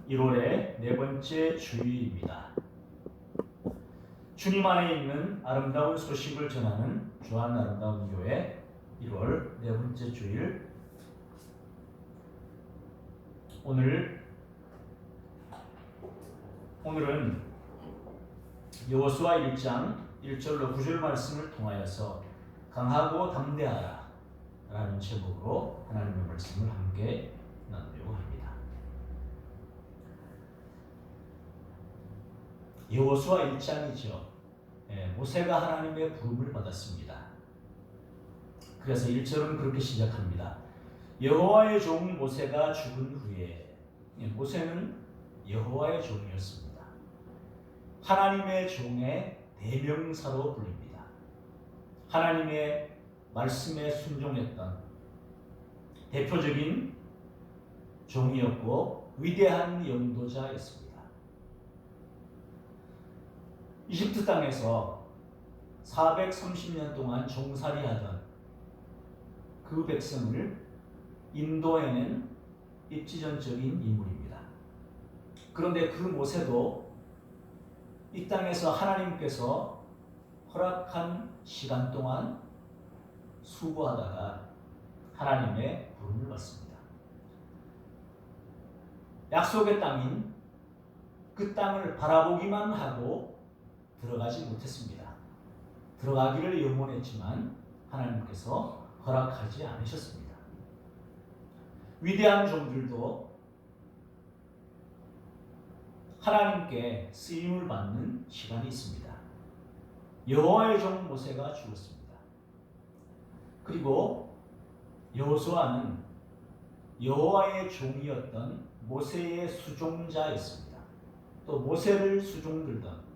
1월의 네 번째 주일입니다. 주님 안에 있는 아름다운 소식을 전하는 주한 아름다운 교회 1월 네 번째 주일. 오늘은 여호수아 1장 1절로 9절 말씀을 통하여서 강하고 담대하라 라는 제목으로 하나님의 말씀을 함께 나누려고 합니다. 여호수아 1장이죠. 모세가 하나님의 부름을 받았습니다. 그래서 1절은 그렇게 시작합니다. 여호와의 종 모세가 죽은 후에, 모세는 여호와의 종이었습니다. 하나님의 종의 대명사로 불립니다. 하나님의 말씀에 순종했던 대표적인 종이었고 위대한 영도자였습니다. 이집트 땅에서 430년 동안 종살이하던 그 백성을 인도해낸 입지전적인 인물입니다. 그런데 그 모세도 이 땅에서 하나님께서 허락한 시간 동안 수고하다가 하나님의 부름을 받습니다. 약속의 땅인 그 땅을 바라보기만 하고 들어가지 못했습니다. 들어가기를 염원했지만 하나님께서 허락하지 않으셨습니다. 위대한 종들도 하나님께 쓰임을 받는 시간이 있습니다. 여호와의 종 모세가 죽었습니다. 그리고 여호수아는 여호와의 종이었던 모세의 수종자였습니다. 또 모세를 수종들던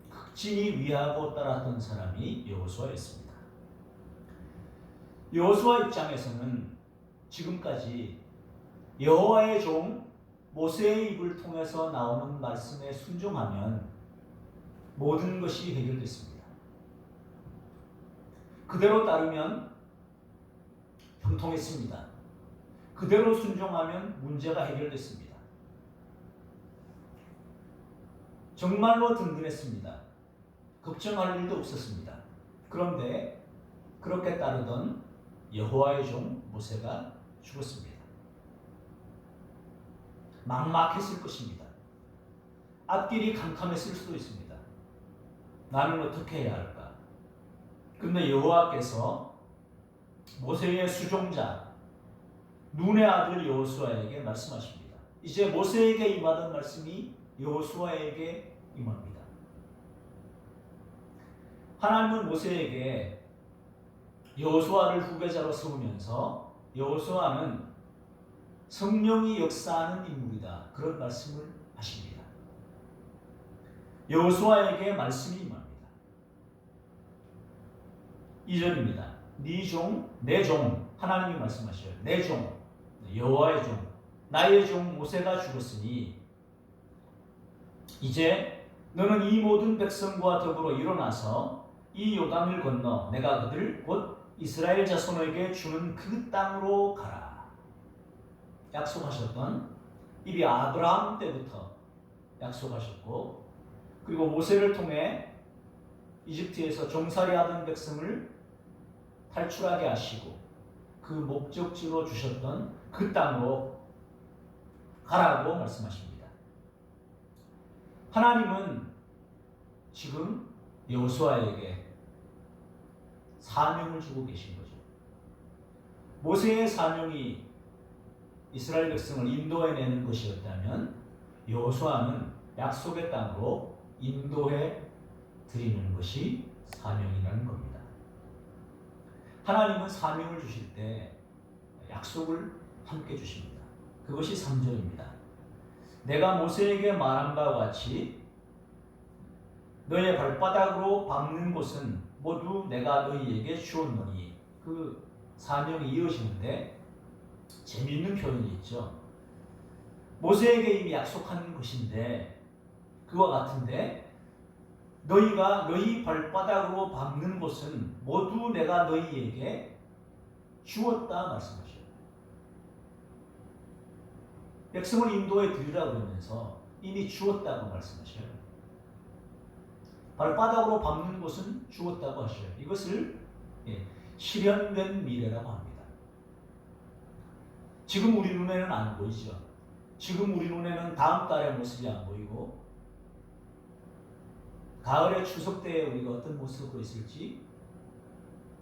극진히 위하고 따랐던 사람이 여호수아였습니다. 여호수아 입장에서는 지금까지 여호와의 종 모세의 입을 통해서 나오는 말씀에 순종하면 모든 것이 해결됐습니다. 그대로 따르면 형통했습니다. 그대로 순종하면 문제가 해결됐습니다. 정말로 든든했습니다. 걱정할 일도 없었습니다. 그런데 그렇게 따르던 여호와의 종 모세가 죽었습니다. 막막했을 것입니다. 앞길이 캄캄했을 수도 있습니다. 나는 어떻게 해야 할까? 그런데 여호와께서 모세의 수종자 눈의 아들 여호수아에게 말씀하십니다. 이제 모세에게 임하던 말씀이 여호수아에게 임합니다. 하나님은 모세에게 여호수아를 후계자로 세우면서 여호수아는 성령이 역사하는 인물이다, 그런 말씀을 하십니다. 여호수아에게 말씀이 임합니다. 2절입니다. 네 종, 내 종, 하나님이 말씀하셔요. 내 종, 여호와의 종, 나의 종 모세가 죽었으니 이제 너는 이 모든 백성과 더불어 일어나서 이 요단을 건너 내가 그들 곧 이스라엘 자손에게 주는 그 땅으로 가라. 약속하셨던, 이미 아브라함 때부터 약속하셨고, 그리고 모세를 통해 이집트에서 종살이하던 백성을 탈출하게 하시고 그 목적지로 주셨던 그 땅으로 가라고 말씀하십니다. 하나님은 지금 여호수아에게 사명을 주고 계신 거죠. 모세의 사명이 이스라엘 백성을 인도해내는 것이었다면 여호수아는 약속의 땅으로 인도해 드리는 것이 사명이라는 겁니다. 하나님은 사명을 주실 때 약속을 함께 주십니다. 그것이 3절입니다. 내가 모세에게 말한 바와 같이 너의 발바닥으로 밟는 곳은 모두 내가 너희에게 주었노니, 그 사명이 이어지는데 재미있는 표현이 있죠. 모세에게 이미 약속한 것인데 그와 같은데 너희가 너희 발바닥으로 밟는 곳은 모두 내가 너희에게 주었다 말씀하셔요. 백성을 인도해 드리라고 그러면서 이미 주었다고 말씀하셔요. 발바닥으로 밟는 곳은 주었다고 하셔요. 이것을 실현된 미래라고 합니다. 지금 우리 눈에는 안 보이죠. 지금 우리 눈에는 다음 달의 모습이 안 보이고 가을의 추석 때에 우리가 어떤 모습으로 있을지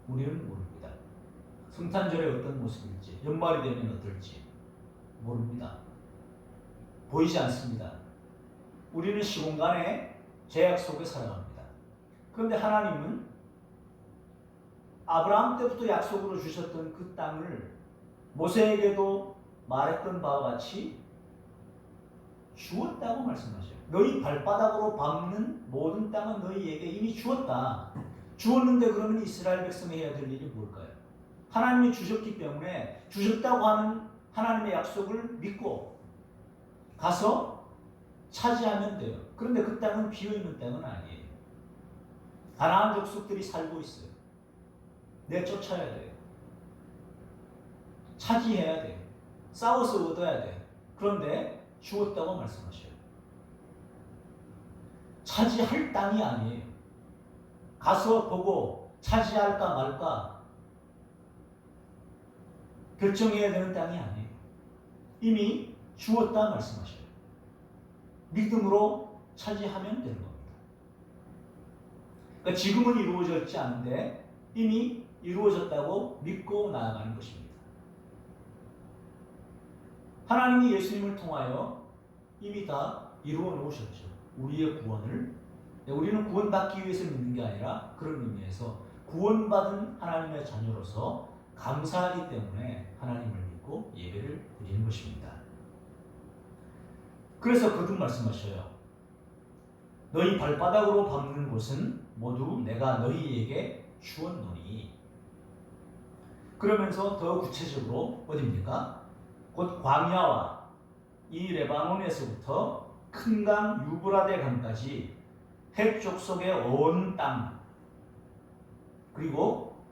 우리는 모릅니다. 성탄절에 어떤 모습일지, 연말이 되면 어떨지 모릅니다. 보이지 않습니다. 우리는 시공간의 제약 속에 살아갑니다. 그런데 하나님은 아브라함 때부터 약속으로 주셨던 그 땅을 모세에게도 말했던 바와 같이 주었다고 말씀하셔요. 너희 발바닥으로 밟는 모든 땅은 너희에게 이미 주었다. 주었는데 그러면 이스라엘 백성이 해야 될 일이 뭘까요? 하나님이 주셨기 때문에 주셨다고 하는 하나님의 약속을 믿고 가서 차지하면 돼요. 그런데 그 땅은 비어있는 땅은 아니에요. 가나안 족속들이 살고 있어요. 내쫓아야 돼요. 차지해야 돼요. 싸워서 얻어야 돼요. 그런데 주었다고 말씀하셔요. 차지할 땅이 아니에요. 가서 보고 차지할까 말까 결정해야 되는 땅이 아니에요. 이미 주었다 말씀하셔요. 믿음으로 차지하면 되는 겁니다. 그러니까 지금은 이루어졌지 않은데 이미 이루어졌다고 믿고 나아가는 것입니다. 하나님이 예수님을 통하여 이미 다 이루어 놓으셨죠. 우리의 구원을. 우리는 구원받기 위해서 믿는 게 아니라 그런 의미에서 구원받은 하나님의 자녀로서 감사하기 때문에 하나님을 믿고 예배를 드리는 것입니다. 그래서 거듭 말씀하셔요. 너희 발바닥으로 밟는 곳은 모두 내가 너희에게 주었노니. 그러면서 더 구체적으로 어디입니까? 곧 광야와 이 레바논에서부터 큰 강 유브라데 강까지 헷 족속의 온 땅, 그리고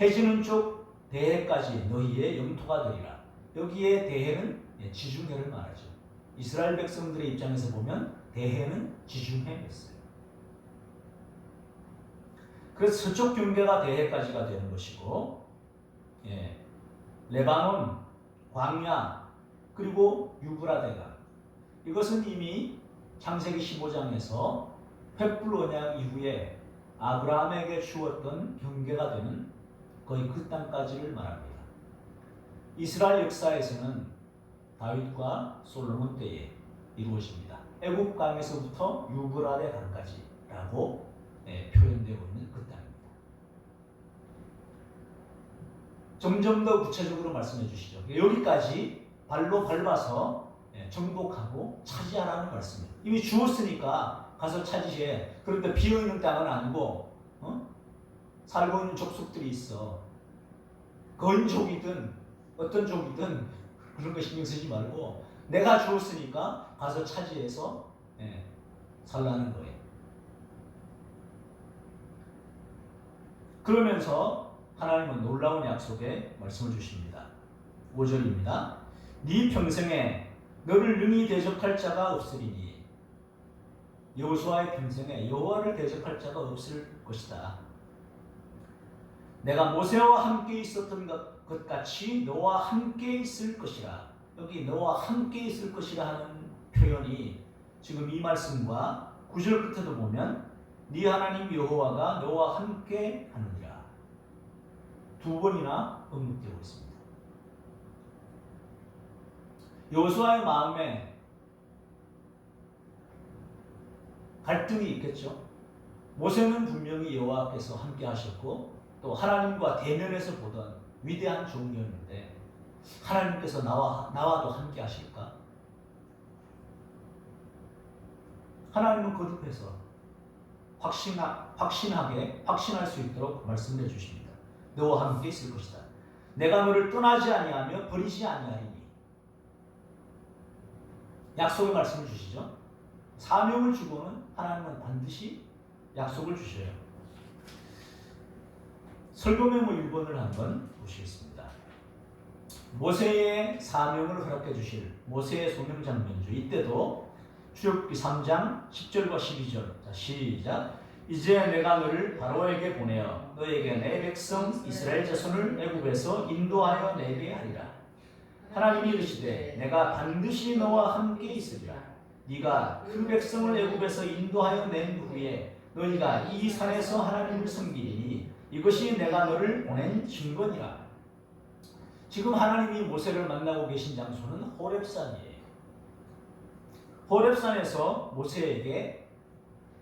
해지는 쪽 대해까지 너희의 영토가 되리라. 여기에 대해는 지중해를 말하죠. 이스라엘 백성들의 입장에서 보면 대해는 지중해였어요. 그래서 서쪽 경계가 대해까지가 되는 것이고, 레바논, 광야, 그리고 유브라데강, 이것은 이미 창세기 15장에서 횃불 언약 이후에 아브라함에게 주었던 경계가 되는 거의 그 땅까지를 말합니다. 이스라엘 역사에서는 다윗과 솔로몬 때에 이루어집니다. 애굽강에서부터 유브라데 강까지라고 표현되고 있는 그 땅입니다. 점점 더 구체적으로 말씀해 주시죠. 여기까지 발로 밟아서 정복하고 차지하라는 말씀이에요. 이미 주었으니까 가서 차지해. 그런데 비어있는 땅은 아니고 살고 있는 족속들이 있어. 거인족이든 어떤 족이든 그런 거 신경 쓰지 말고 내가 주었으니까 가서 차지해서 살라는 거예요. 그러면서 하나님은 놀라운 약속에 말씀을 주십니다. 5절입니다. 네 평생에 너를 능히 대적할 자가 없으리니. 여호수아의 평생에 여호와를 대적할 자가 없을 것이다. 내가 모세와 함께 있었던 것 같이 너와 함께 있을 것이라. 여기 너와 함께 있을 것이라 하는 표현이 지금 이 말씀과 9절 끝에도 보면 네 하나님 여호와가 너와 함께 하느니라. 두 번이나 언급되고 있습니다. 여호수아의 마음에 갈등이 있겠죠. 모세는 분명히 여호와께서 함께 하셨고 또 하나님과 대면에서 보던 위대한 종이었는데 하나님께서 나와도 함께 하실까? 하나님은 거듭해서 확신할 수 있도록 말씀해 주십니다. 너와 함께 있을 것이다. 내가 너를 떠나지 아니하며 버리지 아니하리니. 약속의 말씀을 주시죠. 사명을 주고는 하나님은 반드시 약속을 주셔요. 설교 메모 1번을 한번 보시겠습니다. 모세의 사명을 허락해 주실 모세의 소명 장면이죠. 이때도 출애굽기 3장 10절과 12절. 자, 시작. 이제 내가 너를 바로에게 보내어 너에게 내 백성 이스라엘 자손을 애굽에서 인도하여 내게 하리라. 하나님이 이르시되 내가 반드시 너와 함께 있으리라. 네가 그 백성을 애굽에서 인도하여 낸 후에 너희가 이 산에서 하나님을 섬기리니 이것이 내가 너를 보낸 증거니라. 지금 하나님이 모세를 만나고 계신 장소는 호렙산이에요. 호렙산에서 모세에게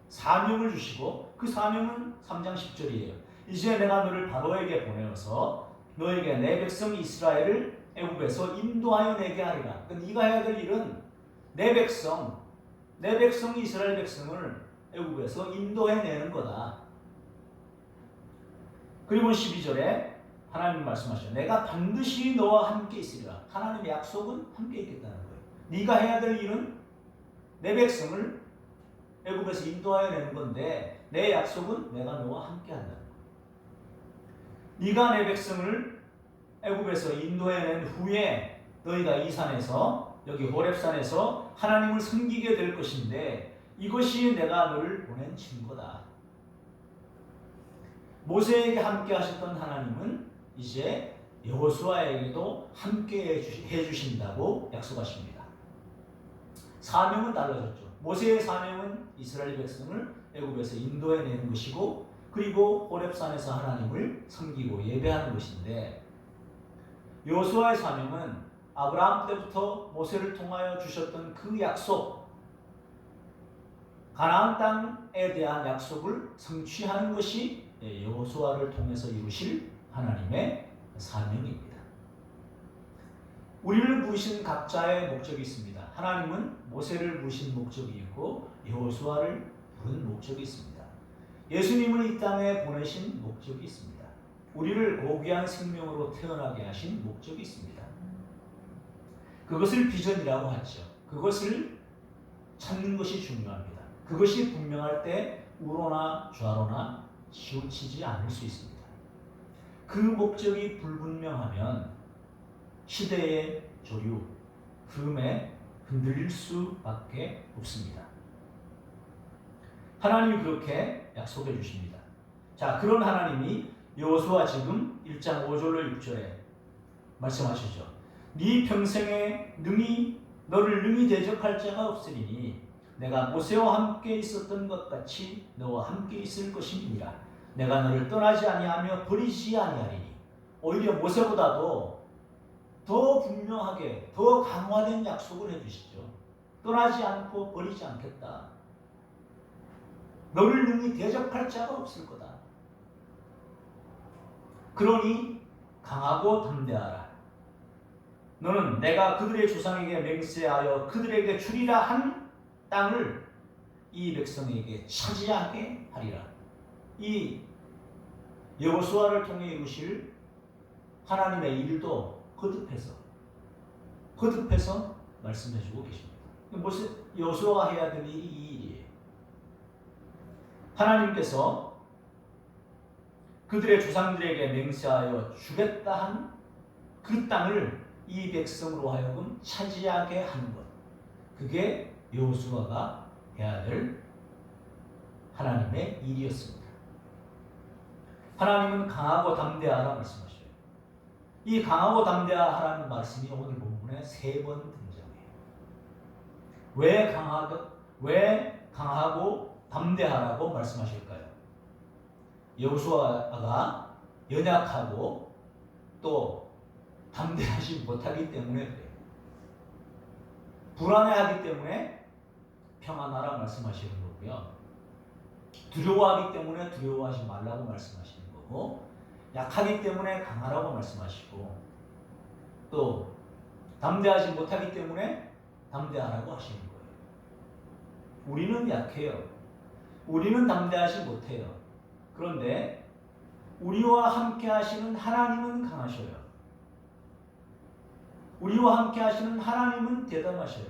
사명을 주시고 그 사명은 3장 10절이에요. 이제 내가 너를 바로에게 보내어서 너에게 내 백성 이스라엘을 애굽에서 인도하여 내게 하리라. 그러니까 네가 해야 될 일은 내 백성 이스라엘 백성을 애굽에서 인도해내는 거다. 그리고 12절에 하나님 말씀하셔요. 내가 반드시 너와 함께 있으리라. 하나님의 약속은 함께 있겠다는 거예요. 네가 해야 될 일은 내 백성을 애굽에서 인도하여 내는 건데 내 약속은 내가 너와 함께 한다는 거예요. 네가 내 백성을 애굽에서 인도해낸 후에 너희가 이 산에서 여기 호렙산에서 하나님을 섬기게 될 것인데 이것이 내가 너를 보낸 증거다. 모세에게 함께 하셨던 하나님은 이제 여호수아에게도 함께 해주신다고 약속하십니다. 사명은 달라졌죠. 모세의 사명은 이스라엘 백성을 애굽에서 인도해내는 것이고 그리고 호렙산에서 하나님을 섬기고 예배하는 것인데 여호수아의 사명은 아브라함 때부터 모세를 통하여 주셨던 그 약속, 가나안 땅에 대한 약속을 성취하는 것이 여호수아를 통해서 이루실 하나님의 사명입니다. 우리를 부르신 각자의 목적이 있습니다. 하나님은 모세를 부르신 목적이 있고 여호수아를 부른 목적이 있습니다. 예수님을 이 땅에 보내신 목적이 있습니다. 우리를 고귀한 생명으로 태어나게 하신 목적이 있습니다. 그것을 비전이라고 하죠. 그것을 찾는 것이 중요합니다. 그것이 분명할 때 우로나 좌로나 치우치지 않을 수 있습니다. 그 목적이 불분명하면 시대의 조류, 흐름에 흔들릴 수밖에 없습니다. 하나님이 그렇게 약속해 주십니다. 자, 그런 하나님이 여호수아 지금 1장 5절로 6절에 말씀하시죠. 네 평생에 너를 능히 대적할 자가 없으리니 내가 모세와 함께 있었던 것 같이 너와 함께 있을 것임이니라. 내가 너를 떠나지 아니하며 버리지 아니하리니. 오히려 모세보다도 더 분명하게 더 강화된 약속을 해주시죠. 떠나지 않고 버리지 않겠다. 너를 능히 대적할 자가 없을 거다. 그러니 강하고 담대하라. 너는 내가 그들의 조상에게 맹세하여 그들에게 주리라 한 땅을 이 백성에게 차지하게 하리라. 이 여호수아를 통해 이루실 하나님의 일도 거듭해서 말씀해주고 계십니다. 여호수아가 해야 될 일이 이 일이에요. 하나님께서 그들의 조상들에게 맹세하여 주겠다 한 그 땅을 이 백성으로 하여금 차지하게 하는 것. 그게 여호수아가 해야 될 하나님의 일이었습니다. 하나님은 강하고 담대하라 말씀하셔요. 이 강하고 담대하라는 말씀이 오늘 본문에 3번 등장해요. 왜 강하고 담대하라고 말씀하실까요? 여호수아가 연약하고 또 담대하지 못하기 때문에 그래요. 불안해하기 때문에 평안하라 말씀하시는 거고요. 두려워하기 때문에 두려워하지 말라고 말씀하시는 거고, 약하기 때문에 강하라고 말씀하시고, 또 담대하지 못하기 때문에 담대하라고 하시는 거예요. 우리는 약해요. 우리는 담대하지 못해요. 그런데 우리와 함께 하시는 하나님은 강하셔요. 우리와 함께 하시는 하나님은 대단하셔요.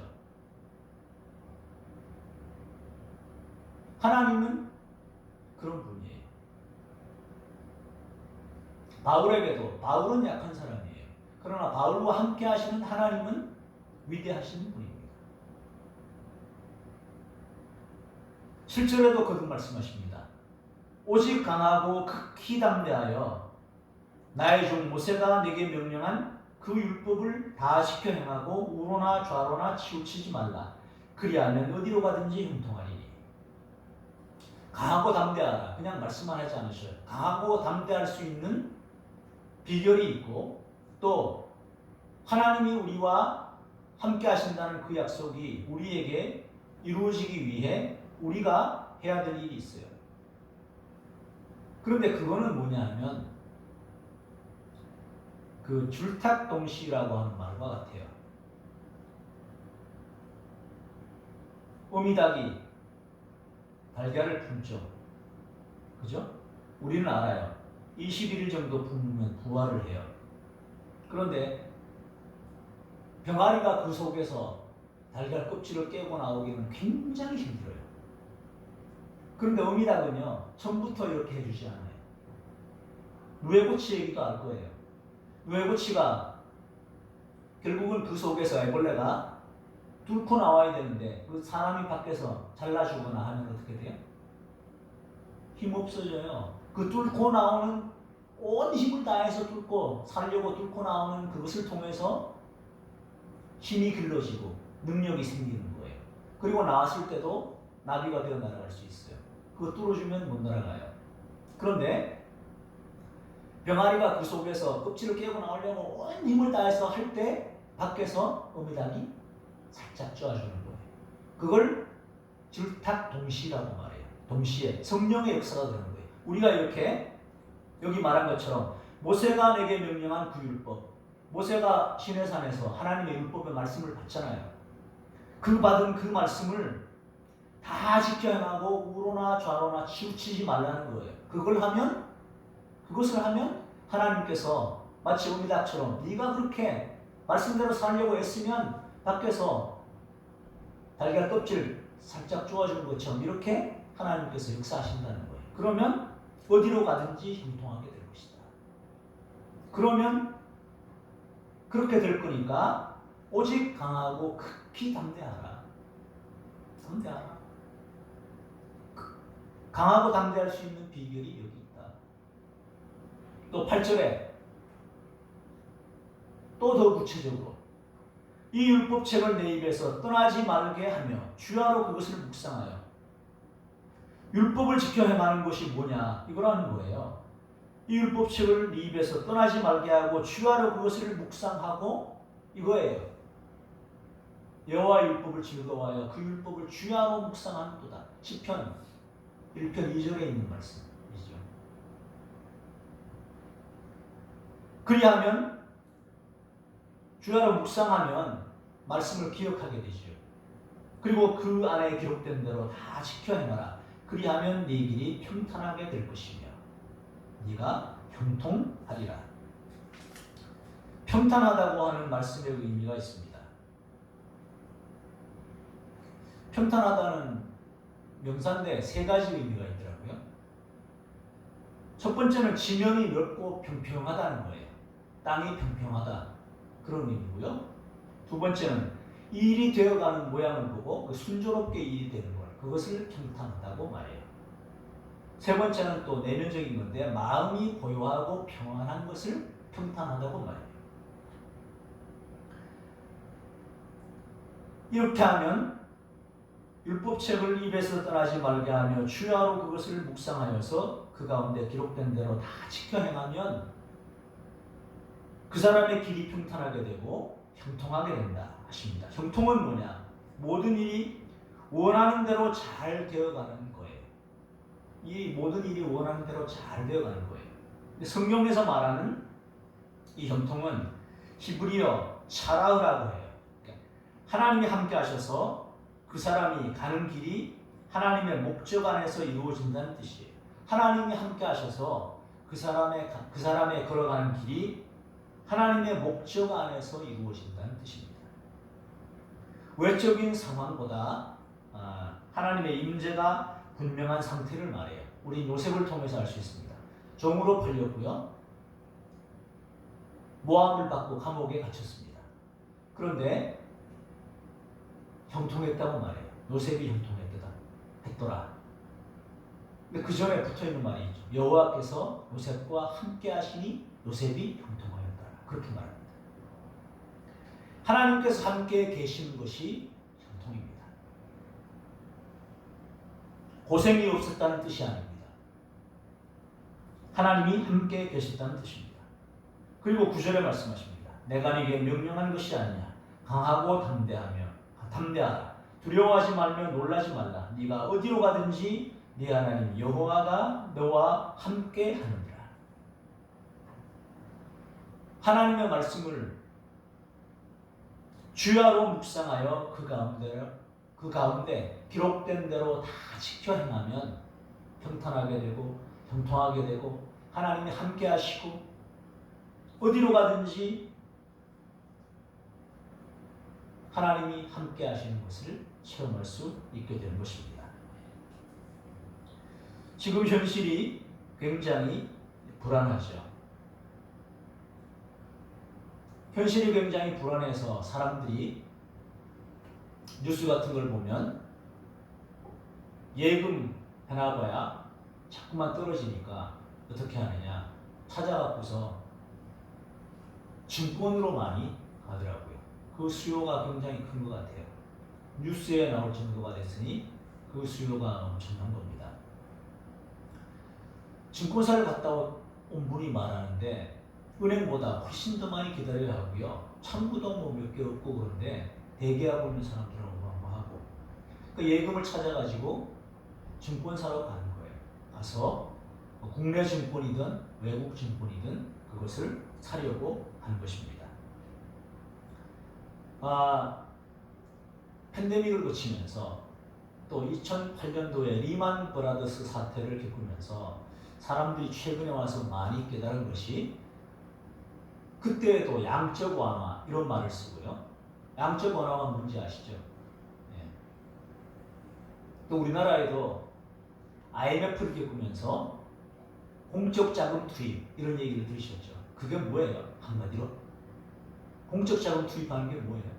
하나님은 그런 분이에요. 바울은 약한 사람이에요. 그러나 바울과 함께 하시는 하나님은 위대하신 분입니다. 7절에도 거듭 말씀하십니다. 오직 강하고 극히 담대하여 나의 종 모세가 내게 명령한 그 율법을 다 지켜 행하고 우로나 좌로나 치우치지 말라. 그리하면 어디로 가든지 형통하리니. 강하고 담대하라. 그냥 말씀만 하지 않으셔요. 강하고 담대할 수 있는 비결이 있고 또 하나님이 우리와 함께 하신다는 그 약속이 우리에게 이루어지기 위해 우리가 해야 될 일이 있어요. 그런데 그거는 뭐냐 하면 그 줄탁동시라고 하는 말과 같아요. 어미닭이 달걀을 품죠. 그죠? 우리는 알아요. 21일 정도 품으면 부화를 해요. 그런데 병아리가 그 속에서 달걀 껍질을 깨고 나오기는 굉장히 힘들어요. 그런데 어미닭은요, 처음부터 이렇게 해주지 않아요. 누에고치 얘기도 알 거예요. 누에고치가 결국은 그 속에서 애벌레가 뚫고 나와야 되는데 그 사람이 밖에서 잘라주거나 하면 어떻게 돼요? 힘 없어져요. 그 뚫고 나오는 온 힘을 다해서 뚫고 살려고 뚫고 나오는 그것을 통해서 힘이 길러지고 능력이 생기는 거예요. 그리고 나왔을 때도 나비가 되어 날아갈 수 있어요. 그거 뚫어주면 못 날아가요. 그런데 병아리가 그 속에서 껍질을 깨고 나오려고 온 힘을 다해서 할 때 밖에서 어미닭이 살짝 쪼아주는 거예요. 그걸 줄탁동시라고 말해요. 동시에 성령의 역사가 되는 거예요. 우리가 이렇게 여기 말한 것처럼 모세가 내게 명령한 그 율법, 모세가 시내산에서 하나님의 율법의 말씀을 받잖아요. 그 받은 그 말씀을 다 지켜 행하고 우로나 좌로나 치우치지 말라는 거예요. 그것을 하면 하나님께서 마치 어미닭처럼 네가 그렇게 말씀대로 살려고 애쓰면 밖에서 달걀 껍질 살짝 쪼아주는 것처럼 이렇게 하나님께서 역사하신다는 거예요. 그러면 어디로 가든지 형통하게 될 것이다. 그러면 그렇게 될 거니까 오직 강하고 극히 담대하라. 담대하라. 강하고 담대할 수 있는 비결이 여기 있다. 또 8절에 또 더 구체적으로 이 율법책을 내 입에서 떠나지 말게 하며 주야로 그것을 묵상하여. 율법을 지켜 행하는 것이 뭐냐 이거라는 거예요. 이 율법책을 네 입에서 떠나지 말게 하고 주야로 그것을 묵상하고 이거예요. 여호와의 율법을 즐거워하여 그 율법을 주야로 묵상하는도다. 시편 1편 2절에 있는 말씀이죠. 그리하면 주야로 묵상하면 말씀을 기억하게 되죠. 그리고 그 안에 기록된 대로 다 지켜 행하라. 그리하면 네 길이 평탄하게 될 것이며 네가 형통하리라. 평탄하다고 하는 말씀의 의미가 있습니다. 평탄하다는 명사인데 세 가지 의미가 있더라고요. 첫 번째는 지면이 넓고 평평하다는 거예요. 땅이 평평하다. 그런 의미고요. 두 번째는 일이 되어가는 모양을 보고 그 순조롭게 일이 되는 것, 그것을 평탄하다고 말해요. 세 번째는 또 내면적인 건데 마음이 고요하고 평안한 것을 평탄하다고 말해요. 이렇게 하면 율법책을 입에서 떠나지 말게 하며 주야로 그것을 묵상하여서 그 가운데 기록된 대로 다 지켜 행하면 그 사람의 길이 평탄하게 되고 형통하게 된다 하십니다. 형통은 뭐냐? 모든 일이 원하는 대로 잘 되어가는 거예요. 이 모든 일이 원하는 대로 잘 되어가는 거예요. 근데 성경에서 말하는 이 형통은 히브리어 차라흐라고 해요. 그러니까 하나님이 함께 하셔서 그 사람이 가는 길이 하나님의 목적 안에서 이루어진다는 뜻이에요. 하나님이 함께 하셔서 그 사람의 걸어가는 길이 하나님의 목적 안에서 이루어진다는 뜻입니다. 외적인 상황보다 하나님의 임재가 분명한 상태를 말해요. 우리 요셉을 통해서 알 수 있습니다. 종으로 팔렸고요. 모함을 받고 감옥에 갇혔습니다. 그런데 형통했다고 말해요. 요셉이 형통했더라. 근데 그 전에 붙어있는 말이 있죠. 여호와께서 요셉과 함께 하시니 요셉이 형통하였더라. 그렇게 말합니다. 하나님께서 함께 계시는 것이 형통입니다. 고생이 없었다는 뜻이 아닙니다. 하나님이 함께 계셨다는 뜻입니다. 그리고 9절에 말씀하십니다. 내가 네게 명령한 것이 아니냐. 강하고 담대하라. 두려워하지 말며 놀라지 말라. 네가 어디로 가든지 네 하나님 여호와가 너와 함께 하느니라. 하나님의 말씀을 주야로 묵상하여 그 가운데 기록된 대로 다 지켜 행하면 평탄하게 되고 형통하게 되고 하나님이 함께 하시고 어디로 가든지 하나님이 함께 하시는 것을 체험할 수 있게 되는 것입니다. 지금 현실이 굉장히 불안하죠. 현실이 굉장히 불안해서 사람들이 뉴스 같은 걸 보면 예금 해놔봐야 자꾸만 떨어지니까 어떻게 하느냐 찾아갖고서 증권으로 많이 가더라고요. 그 수요가 굉장히 큰 것 같아요. 뉴스에 나올 정도가 됐으니 그 수요가 엄청난 겁니다. 증권사를 갔다 온 분이 말하는데 은행보다 훨씬 더 많이 기다려야 하고요. 창구도 뭐 몇 개 없고 그런데 대기하고 있는 사람들하고 하고 그 예금을 찾아가지고 증권사로 가는 거예요. 가서 국내 증권이든 외국 증권이든 그것을 사려고 하는 것입니다. 팬데믹을 거치면서 또 2008년도에 리만 브라더스 사태를 겪으면서 사람들이 최근에 와서 많이 깨달은 것이 그때도 양적 완화 이런 말을 쓰고요. 양적 완화가 뭔지 아시죠? 네. 또 우리나라에도 IMF를 겪으면서 공적 자금 투입 이런 얘기를 들으셨죠? 그게 뭐예요? 한마디로 공적 자금 투입하는 게 뭐예요?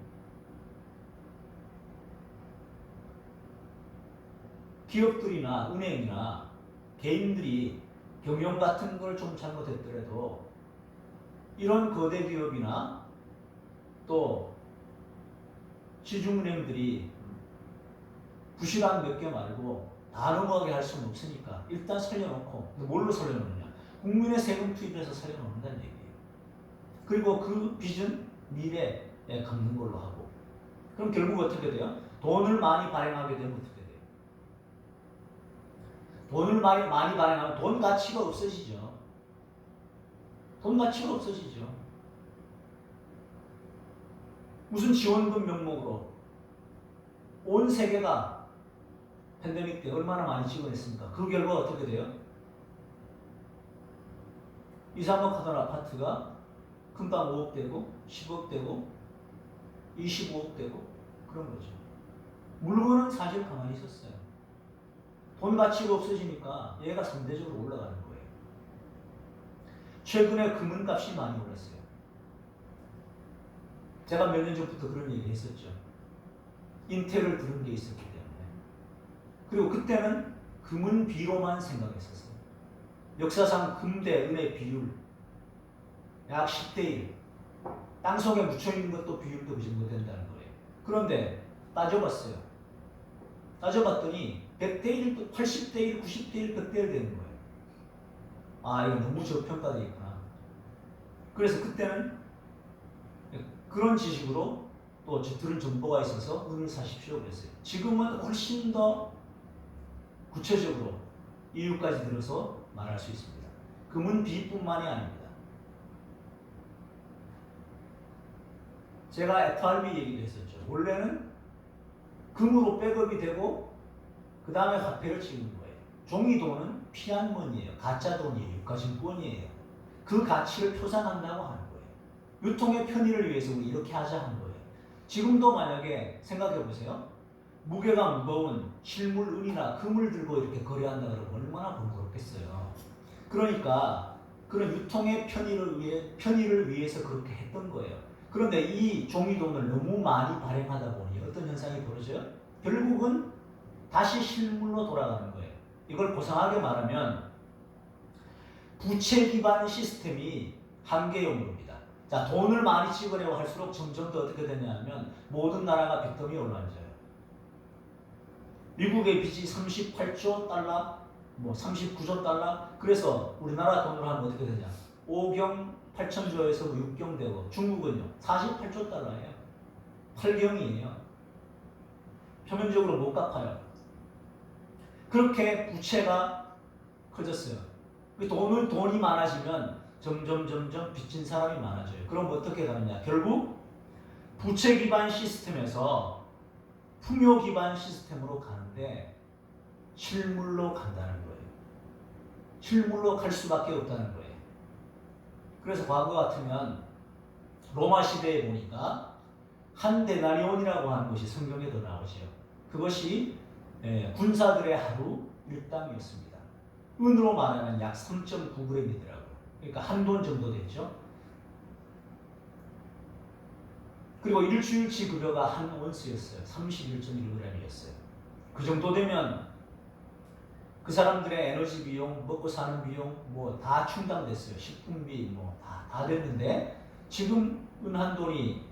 기업들이나 은행이나 개인들이 경영 같은 걸 좀 잘못했더라도 이런 거대 기업이나 또 시중은행들이 부실한 몇 개 말고 다 넘어가게 할 수는 없으니까 일단 살려놓고 뭘로 살려놓느냐? 국민의 세금 투입해서 살려놓는다는 얘기예요. 그리고 그 빚은 미래에 갚는 걸로 하고 그럼 결국 어떻게 돼요? 돈을 많이 발행하게 되면 어떻게 돼요? 돈을 많이 발행하면 돈 가치가 없어지죠. 돈 가치가 없어지죠. 무슨 지원금 명목으로 온 세계가 팬데믹 때 얼마나 많이 지원했습니까? 그 결과 어떻게 돼요? 2, 3억 하던 아파트가 금방 5억 되고 10억 되고 25억 되고 그런 거죠. 물건은 사실 가만히 있었어요. 돈 가치가 없어지니까 얘가 상대적으로 올라가는 거예요. 최근에 금은값이 많이 올랐어요. 제가 몇 년 전부터 그런 얘기 했었죠. 인텔을 들은 게 있었기 때문에. 그리고 그때는 금은비로만 생각했었어요. 역사상 금 대 은의 비율 약 10대 1. 땅속에 묻혀있는 것도 비율도 그 정도 된다는 거예요. 그런데 따져봤어요. 따져봤더니 100대 1, 80대 1, 90대 1, 100대 1 되는 거예요. 이거 너무 저평가되어 있구나. 그래서 그때는 그런 지식으로 또 들은 정보가 있어서 은을 사십시오 그랬어요. 지금은 훨씬 더 구체적으로 이유까지 들어서 말할 수 있습니다. 금은 비뿐만이 아닙니다. 제가 FRB 얘기도 했었죠. 원래는 금으로 백업이 되고 그 다음에 화폐를 찍는 거예요. 종이돈은 피안머니예요. 가짜 돈이에요. 유가증권이에요. 그 가치를 표상한다고 하는 거예요. 유통의 편의를 위해서 우리 이렇게 하자 하는 거예요. 지금도 만약에 생각해 보세요. 무게가 무거운 실물 은이나 금을 들고 이렇게 거래한다 그러면 얼마나 번거롭겠어요. 그러니까 그런 유통의 편의를 위해서 그렇게 했던 거예요. 그런데 이 종이돈을 너무 많이 발행하다 보니 어떤 현상이 벌어져요? 결국은 다시 실물로 돌아가는 거예요. 이걸 고상하게 말하면 부채 기반 시스템이 한계용입니다. 자, 돈을 많이 찍으려고 할수록 점점 더 어떻게 되냐면 모든 나라가 빚더미에 올라앉아요. 미국의 빚이 38조 달러, 뭐 39조 달러. 그래서 우리나라 돈으로 하면 어떻게 되냐? 5경 8천조에서 6경 되고, 중국은요 48조 달러예요. 8경이에요. 표면적으로 못 갚아요. 그렇게 부채가 커졌어요. 돈이 많아지면 점점 빚진 사람이 많아져요. 그럼 어떻게 가느냐? 결국 부채 기반 시스템에서 풍요 기반 시스템으로 가는데 실물로 간다는 거예요. 실물로 갈 수밖에 없다는 거예요. 그래서 과거 같으면 로마 시대에 보니까 한 데나리온이라고 하는 것이 성경에도 나오죠. 그것이 군사들의 하루 일당이었습니다. 은으로 말하면 약 3.9g이더라고요. 그러니까 한 돈 정도 됐죠. 그리고 일주일치 급여가 한 온스였어요. 31.1g이었어요. 그 정도 되면 그 사람들의 에너지 비용, 먹고 사는 비용 뭐 다 충당됐어요. 식품비 뭐 다 됐는데 지금 은 한 돈이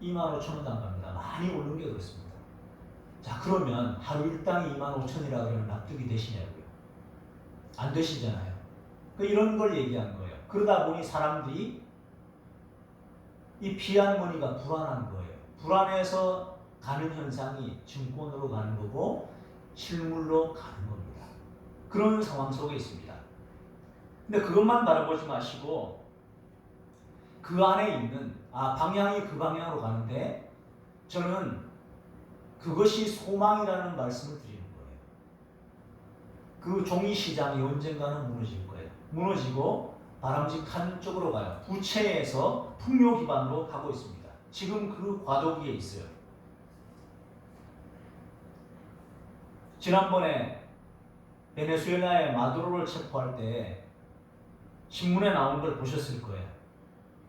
25,000원 당갑니다. 많이 오른 게 그렇습니다. 자, 그러면 하루 일당이 25,000원이라 그러면 납득이 되시냐고요? 안 되시잖아요. 이런 걸 얘기한 거예요. 그러다 보니 사람들이 이 피안머니가 불안한 거예요. 불안해서 가는 현상이 증권으로 가는 거고 실물로 가는 겁니다. 그런 상황 속에 있습니다. 근데 그것만 바라보지 마시고 그 안에 있는 방향이 그 방향으로 가는데 저는 그것이 소망이라는 말씀을 드리는 거예요. 그 종이 시장이 언젠가는 무너질 거예요. 무너지고 바람직한 쪽으로 가요. 부채에서 풍요 기반으로 가고 있습니다. 지금 그 과도기에 있어요. 지난번에 베네수엘라의 마두로를 체포할 때 신문에 나온 걸 보셨을 거예요.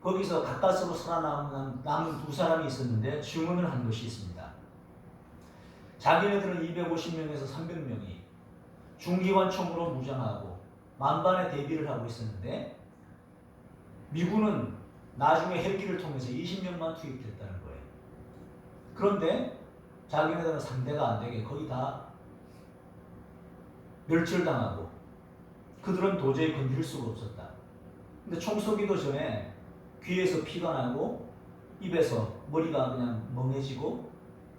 거기서 가까스로 살아남은 두 사람이 있었는데 증언을 한 것이 있습니다. 자기네들은 250명에서 300명이 중기관총으로 무장하고 만반의 대비를 하고 있었는데 미군은 나중에 헬기를 통해서 20명만 투입됐다는 거예요. 그런데 자기네들은 상대가 안 되게 거의 다 멸절당하고 그들은 도저히 건드릴 수가 없었다. 근데 총 쏘기도 전에 귀에서 피가 나고 입에서 머리가 그냥 멍해지고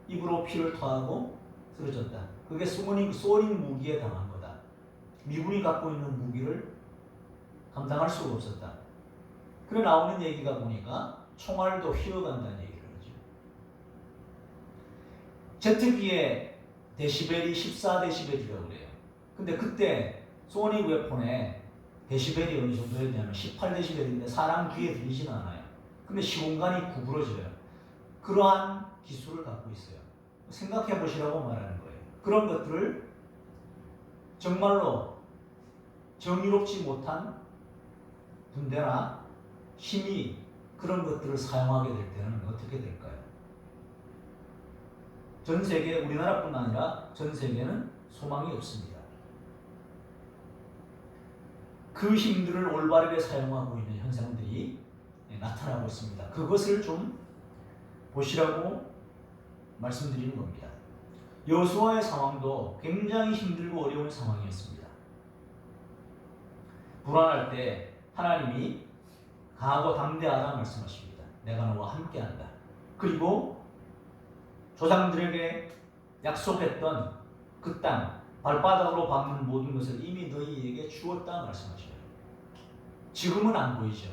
입으로 피를 토하고 쓰러졌다. 그게 쏘닝 무기에 당한 거다. 미군이 갖고 있는 무기를 감당할 수가 없었다. 그래 나오는 얘기가 보니까 총알도 휘어간다는 얘기를 하죠. 제트기의 데시벨이 14데시벨이라고 그래요. 근데 그때 소닉 웨폰에 데시벨이 어느 정도였냐면 18데시벨인데 사람 귀에 들리지는 않아요. 근데 시공간이 구부러져요. 그러한 기술을 갖고 있어요. 생각해 보시라고 말하는 거예요. 그런 것들을 정말로 정의롭지 못한 군대나 힘이 그런 것들을 사용하게 될 때는 어떻게 될까요? 전 세계, 우리나라뿐 아니라 전 세계는 소망이 없습니다. 그 힘들을 올바르게 사용하고 있는 현상들이 나타나고 있습니다. 그것을 좀 보시라고 말씀드리는 겁니다. 여호수아의 상황도 굉장히 힘들고 어려운 상황이었습니다. 불안할 때 하나님이 강하고 담대하라 말씀하십니다. 내가 너와 함께한다. 그리고 조상들에게 약속했던 그 땅, 발바닥으로 밟는 모든 것을 이미 너희에게 주었다 말씀하셔요. 지금은 안 보이죠.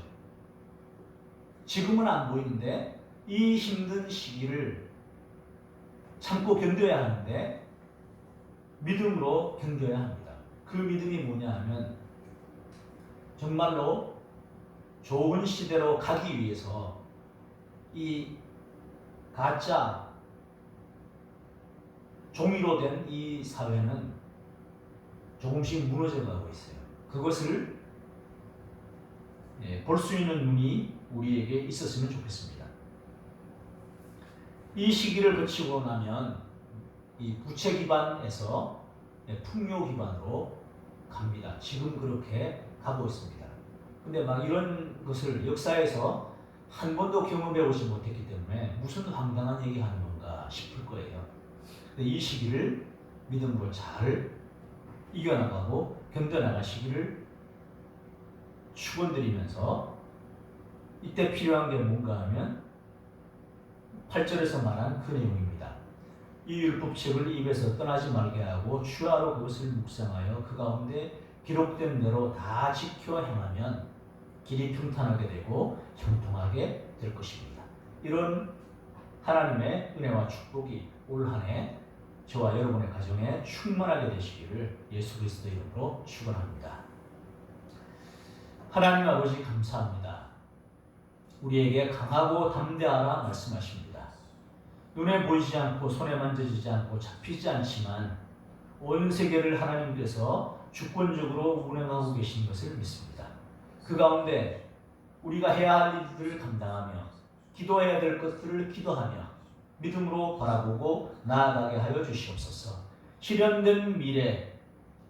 지금은 안 보이는데 이 힘든 시기를 참고 견뎌야 하는데 믿음으로 견뎌야 합니다. 그 믿음이 뭐냐 하면 정말로 좋은 시대로 가기 위해서 이 가짜 종이로 된 이 사회는 조금씩 무너져 가고 있어요. 그것을 볼 수 있는 눈이 우리에게 있었으면 좋겠습니다. 이 시기를 거치고 나면 이 부채 기반에서 풍요 기반으로 갑니다. 지금 그렇게 가고 있습니다. 근데 막 이런 것을 역사에서 한 번도 경험해 보지 못했기 때문에 무슨 황당한 얘기 하는 건가 싶을 거예요. 근데 이 시기를 믿음으로 잘 이겨나가고 견뎌나가시기를 축원드리면서 이때 필요한 게 뭔가 하면 8절에서 말한 그 내용입니다. 이 율법책을 입에서 떠나지 말게 하고 주야로 그것을 묵상하여 그 가운데 기록된 대로 다 지켜 행하면 길이 평탄하게 되고 형통하게 될 것입니다. 이런 하나님의 은혜와 축복이 올 한 해 저와 여러분의 가정에 충만하게 되시기를 예수 그리스도 이름으로 축원합니다. 하나님 아버지 감사합니다. 우리에게 강하고 담대하라 말씀하십니다. 눈에 보이지 않고 손에 만져지지 않고 잡히지 않지만 온 세계를 하나님께서 주권적으로 운행하고 계신 것을 믿습니다. 그 가운데 우리가 해야 할 일들을 감당하며 기도해야 될 것들을 기도하며 믿음으로 바라보고 나아가게 하여 주시옵소서. 실현된 미래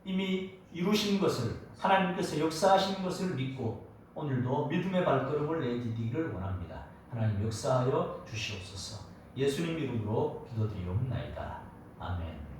이미 이루신 것을 하나님께서 역사하신 것을 믿고 오늘도 믿음의 발걸음을 내디디기를 원합니다. 하나님 역사하여 주시옵소서. 예수님 이름으로 기도드리옵나이다. 아멘.